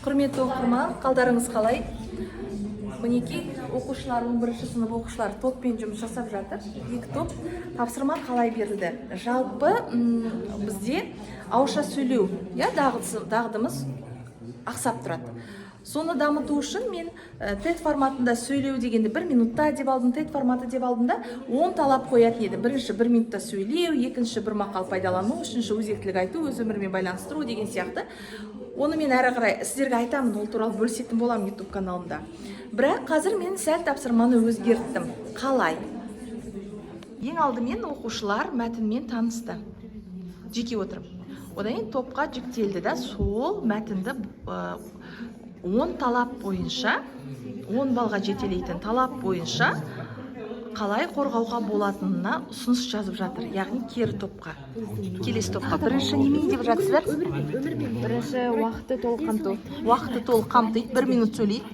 Құрметті оқырман, қалдарыңыз қалай? Мінекей оқушылар 11-ші сынып оқушылар топпен жұмыс жасап жатыр. Екі топ тапсырма қалай берілді? Жалпы бізде ауызша сөйлеу дағдымыз ақсап тұрады. Соны дамыту үшін мен TED форматында сөйлеу дегенде 1 минутта деп алдым, TED форматы деп алдымда 10 талап қоятын еді. Бірінші 1 минутта сөйлеу, екінші бір мақал пайдалану, үшінші өзектілік айту, өз өмірмен байланыстыру деген сияқты. Оны мен әрі қарай сіздерге айтамын, ол туралы бөлісетін боламын YouTube каналымда. Бірақ қазір мен сәл тапсырманы өзгерттім. Қалай? Ең алдымен оқушылар мәтінмен танысты. Жеке отырып. Одан кейін топқа жүктелді да, сол мәтінді 10 талап бойынша, 10 балға жетелейтін талап бойынша қалай қорғауға болатынына ұсыныс жазып жатыр. Яғни кері топқа, келесі топқа. Бірінші немен деп жатсыздар? Бірінші уақытты толық қамту. Уақытты толық қамтиды, 1 минут сөйлейді.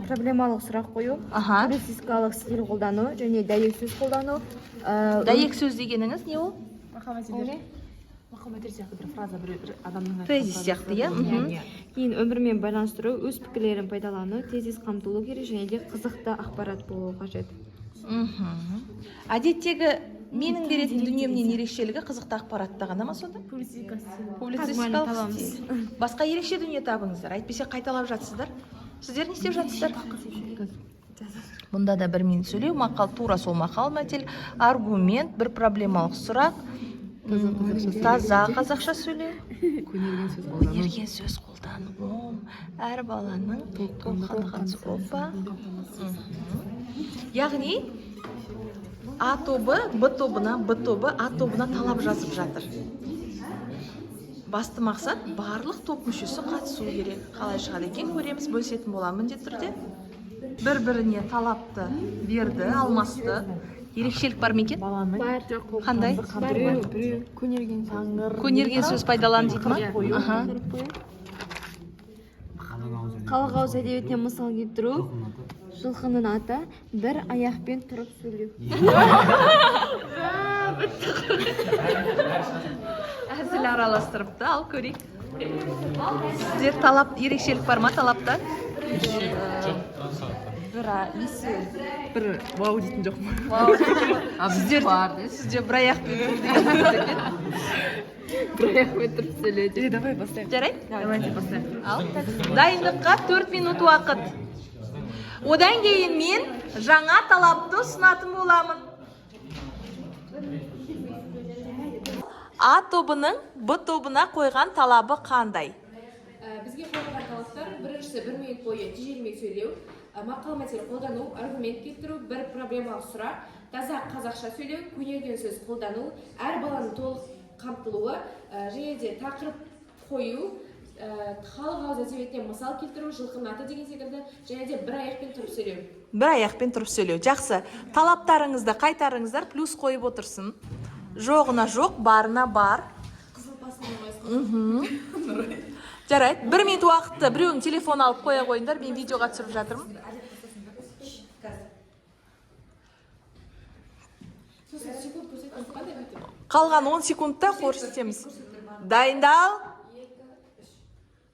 Проблемалық сұрақ қою, публицистикалық стиль қолдану және дәйек сөз қолдану. Дәйек сөз дегеніңіз не ол? Мақал-мәтел сияқты бір фраза, бір адамның тезис сияқты, иә? Кейін өмірмен байланыстыру, өз пікірлерін пайдалану, тезис қамтылу керек және де қызықты ақпарат болуы қажет. Әдеттегі менің беретін дүниемнен ерекшелігі қызықты ақпаратта ғана ма сонда? Публицистикалық стиль. Басқа ерекше дүние табыңыздар, әйтпесе қайталап жатсыздар. Сіздер не істеп жатсыздар? Бұнда да 1 минут сөйлеу, мақал тура сол мақал мәтел, аргумент, бір проблемалық сұрақ, таза қазақша сөйлеу, көнерген сөз қолдану, әр баланың толыққанды опа. Яғни А тобы Б тобына, Б тобы А тобына талап жазып жатыр. Басты мақсат барлық топ мүшесі қатысу керек. Қалай шығады екен көреміз, бөлісетін боламын міндетті түрде. Бір-біріне талапты берді, алмасты. Ерекшелік бар ма екен? Бар. Қандай? Көнерген сөз пайдалан дейді ма? Халық ауыз әдебиетінен мысал келтіру, жылқының аты бір аяқпен тұрып сөйлеу. Әзіл араластырыпты, ал көрейік. Сіздер талап, ерекшелік бар ма талапта? Бір вау дейтін жоқ ма? Сіздер бір аяқпен тұрып сөйлеу. Давай поставим. Жарайды? Давайте поставим. Ал, дайындыққа 4 минут уақыт. Одан кейін мен жаңа талапты ұсынатын боламын. А тобының Б тобына қойған талабы қандай? Бізге қойған талаптар біріншісі 1 минут бойы тежелмей сөйлеу, мақал мәтел қолдану, аргумент келтіру, бір проблемалық сұрақ, таза қазақша сөйлеу, көнерген сөз қолдану, әр баланың толық қамтылуы, және де тақырып қою, халық ауыз әдебиетінен мысал келтіру, жылқының аты деген секілді, және де бір аяқпен тұрып сөйлеу. Бір аяқпен тұрып сөйлеу. Жақсы. Талаптарыңызды қайтарыңыздар, плюс қойып отырсын. Жоғына жоқ, барына бар. Қызыл пасын. Жарайды. 1 минут уақытты біреуің телефон алып қоя қойыңдар, мен видеоға түсіріп жатырмын. Қалған 10 секундта көрсетеміз. Дайындал.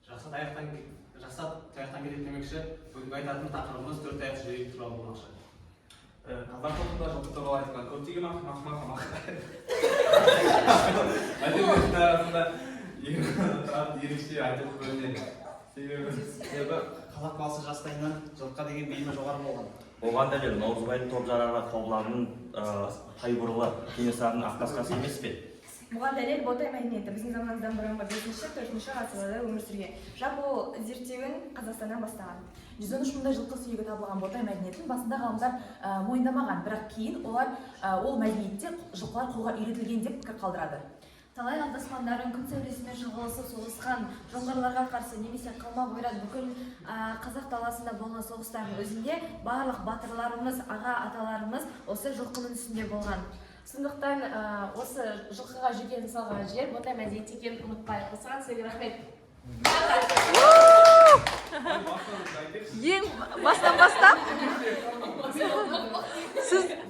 Жақсы таяқтан келеді демекші, бүгінгі айтатын тақырыбымыз 4 аяқ жүрек туралы болмақшы. Қазақ тобында жылқы туралы айтылған көптеген мақал әдебиеттің арасында ерекше айтылып бөлінеді. Себебі қазақ баласы жастайынан жылқыға деген бейімі жоғары болған. Оған дәлел Наурызбайдың топ жарарға қобыланның Тайбұрлы Кенесарының ақтасқасы емес пе? Бұған дәлел ботай мәдениеті біздің заманымыздан бұрынғы 5-4 ғасырларда өмір сүрген. Жалпы ол зерттеуін Қазақстаннан бастаған. 113 мыңдай жылқы сүйегі табылған ботай мәдениетін басында ғалымдар мойындамаған, бірақ кейін олар ол мәдениетте жылқылар қолға үйретілген деп пікір қалдырады. Талай алдаспандарын күн сәулесімен шұғылысып соғысқан жоңғарларға қарсы немесе қалмақ ойрат бүкіл қазақ даласында болған соғыстардың өзінде барлық батырларымыз, аға аталарымыз осы жылқының үстінде болған. Сондықтан осы жылқыға жүрген салған жер ботай мәдениет екенін ұмытпайық. Осыған сізге рахмет. Ең бастан бастап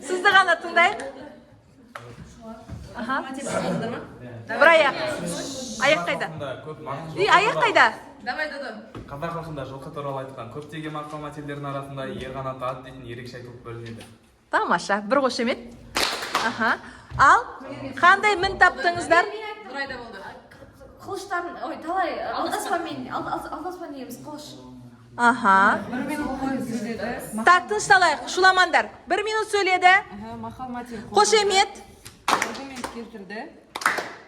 сізді ғана тыңдайық. Бір аяқ. аяқ қайда? Көп маңызды И аяқ қайда? Давай, Додо. Қазақ халқында жылқы туралы айтқан көптеген мақал мәтелдердің арасында ер қанатты ат дейтін ерекше айтылып бөлінеді. Тамаша, бір қошемет. Аха. Ал қандай мін таптыңыздар? Нұрайда болды. Қылыштарын, ой, талай алдаспан дейміз қылыш. Аха. 1 минут бойы сөйледі. Так, тынышталайық, шуламандар. 1 минут сөйледі. Мақал мәтел Қошемет. аргумент келтірді.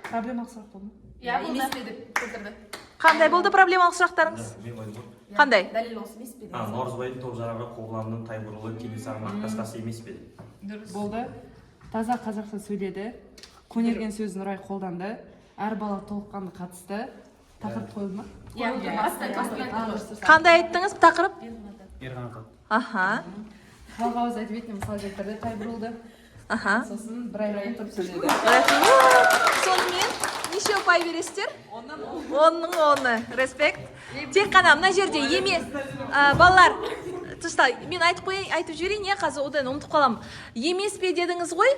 Проблемалық сұрақ болды ма? Иә, емес пе деп келтірді. Қандай болды проблемалық сұрақтарыңыз? Мен қойдым ғой. Қандай? Дәлел осы емес пе деп. Наурызбайдың топ жарағы қобыланның тайбұрылы Кенесарының қасқасы емес пе? Болды. Таза қазақша сөйледі. Көнерген сөз Нұрай қолданды. Әр бала толыққанды қатысты. Тақырып қойылды ма? Иә, Қандай айттыңыз тақырып? Ер қанатты. Аха. Халық ауыз әдебиетіне мысал келтірді. Тайбұрылды. Аха. Сосын бір ай тұрып сөйледі. Сонымен неше ұпай бересіздер? 10-ның 10-ы. Респект. Тек қана мына жерде еме балалар, тышта мен айтып қояйын, айтып жіберейін, не қазір одан ұмытып қаламын. Емес пе дедіңіз ғой,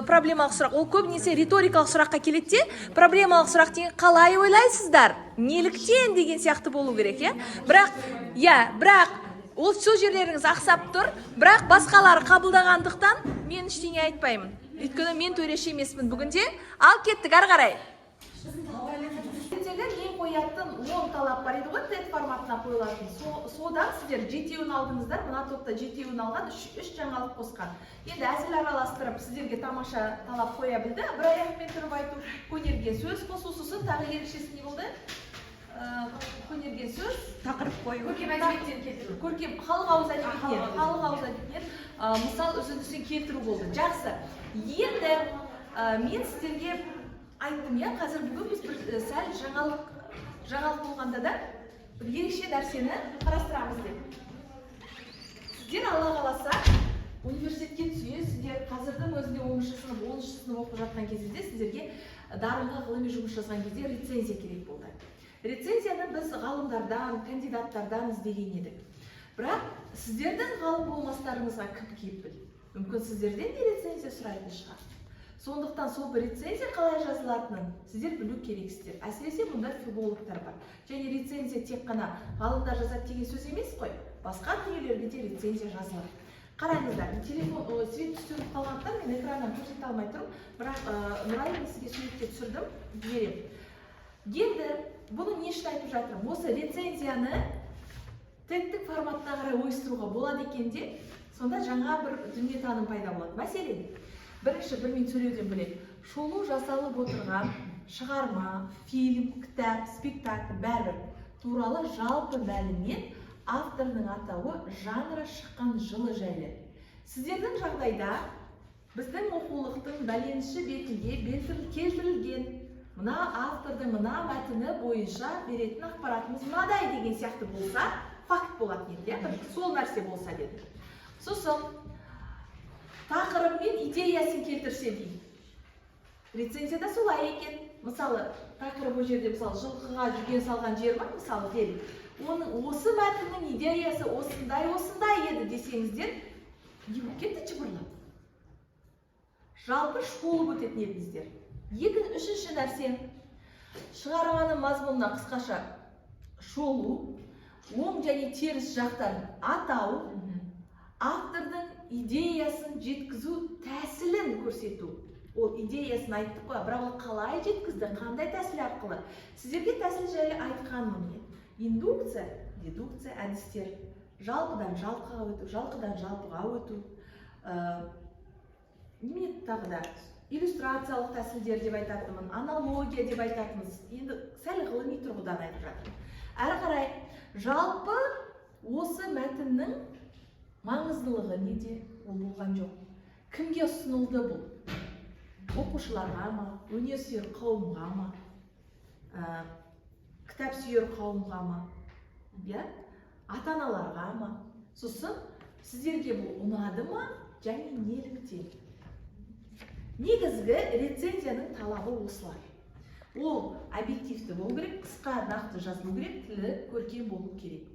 проблемалық сұрақ. Ол көбінесе риторикалық сұраққа келеді де, проблемалық сұрақ деген қалай ойлайсыздар? Неліктен деген сияқты болу керек, иә? Бірақ ол сол жерлеріңіз ақсап тұр, бірақ басқалары қабылдағандықтан мен ештеңе айтпаймын. Өйткені мен төреші емеспін бүгінде. Ал кеттік, ары қарай. Ең қоятын 10 талап бар еді ғой, TED форматына қойылатын. Содан сіздер жетеуін алдыңыздар, мына топта жетеуін алған, 3 жаңалық қосқан. Енді әзіл араластырып сіздерге тамаша талап қоя білді. Бір аяқпен тұрып айту, көнерген сөз қосу, сосын тағы ерекшесі не болды? Көнерген сөз, тақырып қою. Көркем әдебиеттен келтіру. Көркем халық ауыз әдебиеттен, мысал үзіндісін келтіру болды. Жақсы. Енді мен сіздерге айттым, иә, қазір бүгін біз бір сәл жаңалық болғанда да бір ерекше нәрсені қарастырамыз деп. Сіздер Алла қаласа университетке түсесіздер, қазірдің өзінде 10-шы сынып оқып жатқан кезде сіздерге дарынға ғылыми жұмыс жазған кезде рецензия керек болды. Рецензияны біз ғалымдардан, кандидаттардан іздеген едік. Бірақ сіздердің ғалым болмастарыңызға кім кепіл? Мүмкін сіздерден де рецензия сұрайтын шығар. Сондықтан сол бір рецензия қалай жазылатынын сіздер білу керексіздер. Әсіресе мұнда филологтар бар. Және рецензия тек қана ғалымдар жазады деген сөз емес қой. Басқа дүниелерге де рецензия жазылады. Қараңыздар, телефон свет түсіріп қалғандықтан мен экраннан көрсете алмай тұрмын, бірақ Нұрай мен сізге суретке түсірдім, беремін. Енді бұны не үшін айтып жатырмын? Осы рецензияны TED-тік форматына қарай ойыстыруға болады екен де, сонда жаңа бір дүниетаным пайда болады. Мәселен, бірінші бір мен сөйлеуден біледі. Шолу жасалып отырған шығарма, фильм, кітап, спектакль бәрібір туралы жалпы мәлімет, авторның атауы, жанры, шыққан жылы жайлы. Сіздердің жағдайда біздің оқулықтың бәленші бетінде келтірілген мына автордың мына мәтіні бойынша беретін ақпаратымыз мынадай деген сияқты болса, факт болатын еді, сол нәрсе болса деді. Сосын тақырып мен идеясын келтірсе дейді. Рецензияда солай екен. Мысалы, тақырып ол жерде мысалы жылқыға жүген салған жер бар, мысалы деді. Оның осы мәтіннің идеясы осындай еді десеңіздер, не болып кетті жыбырлап. Жалпы шолып өтетін едіңіздер. Үшінші нәрсе, шығарманың мазмұнына қысқаша шолу, оң және теріс жақтарын атау, автордың идеясын жеткізу тәсілін көрсету. Ол идеясын айттық қой, бірақ ол қалай жеткізді, қандай тәсіл арқылы. Сіздерге тәсіл жайлы айтқанмын мен. Индукция, дедукция әдістер, жалпыдан жалпыға өту, жалпыдан жалпыға өту, немене тағы да иллюстрациялық тәсілдер деп айтатынмын, аналогия деп айтатынымыз, енді сәл ғылыми тұрғыдан айтып жатырмын. Әрі қарай, жалпы осы мәтіннің маңыздылығы неде? Ол болған жоқ. Кімге ұсынылды бұл? Оқушыларға ма, өнер сүйер қауымға ма, кітап сүйер қауымға ма, ата-аналарға ма? Сосын сіздерге бұл ұнады ма, және неліктен? Негізгі рецензияның талабы осылар. Ол объективті болу керек, қысқа нақты жазылу керек, тілі көркем болу керек.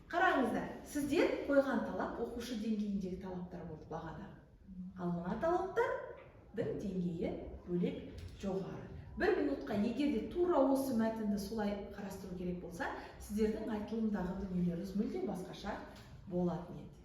Қараңыздар, сіздер қойған талап оқушы деңгейіндегі талаптар болды бағада. Ал мына талаптардың деңгейі бөлек жоғары. бір минутқа егер де тура осы мәтінді солай қарастыру керек болса, сіздердің айтылымдағы дүниелеріңіз мүлдем басқаша болатын еді.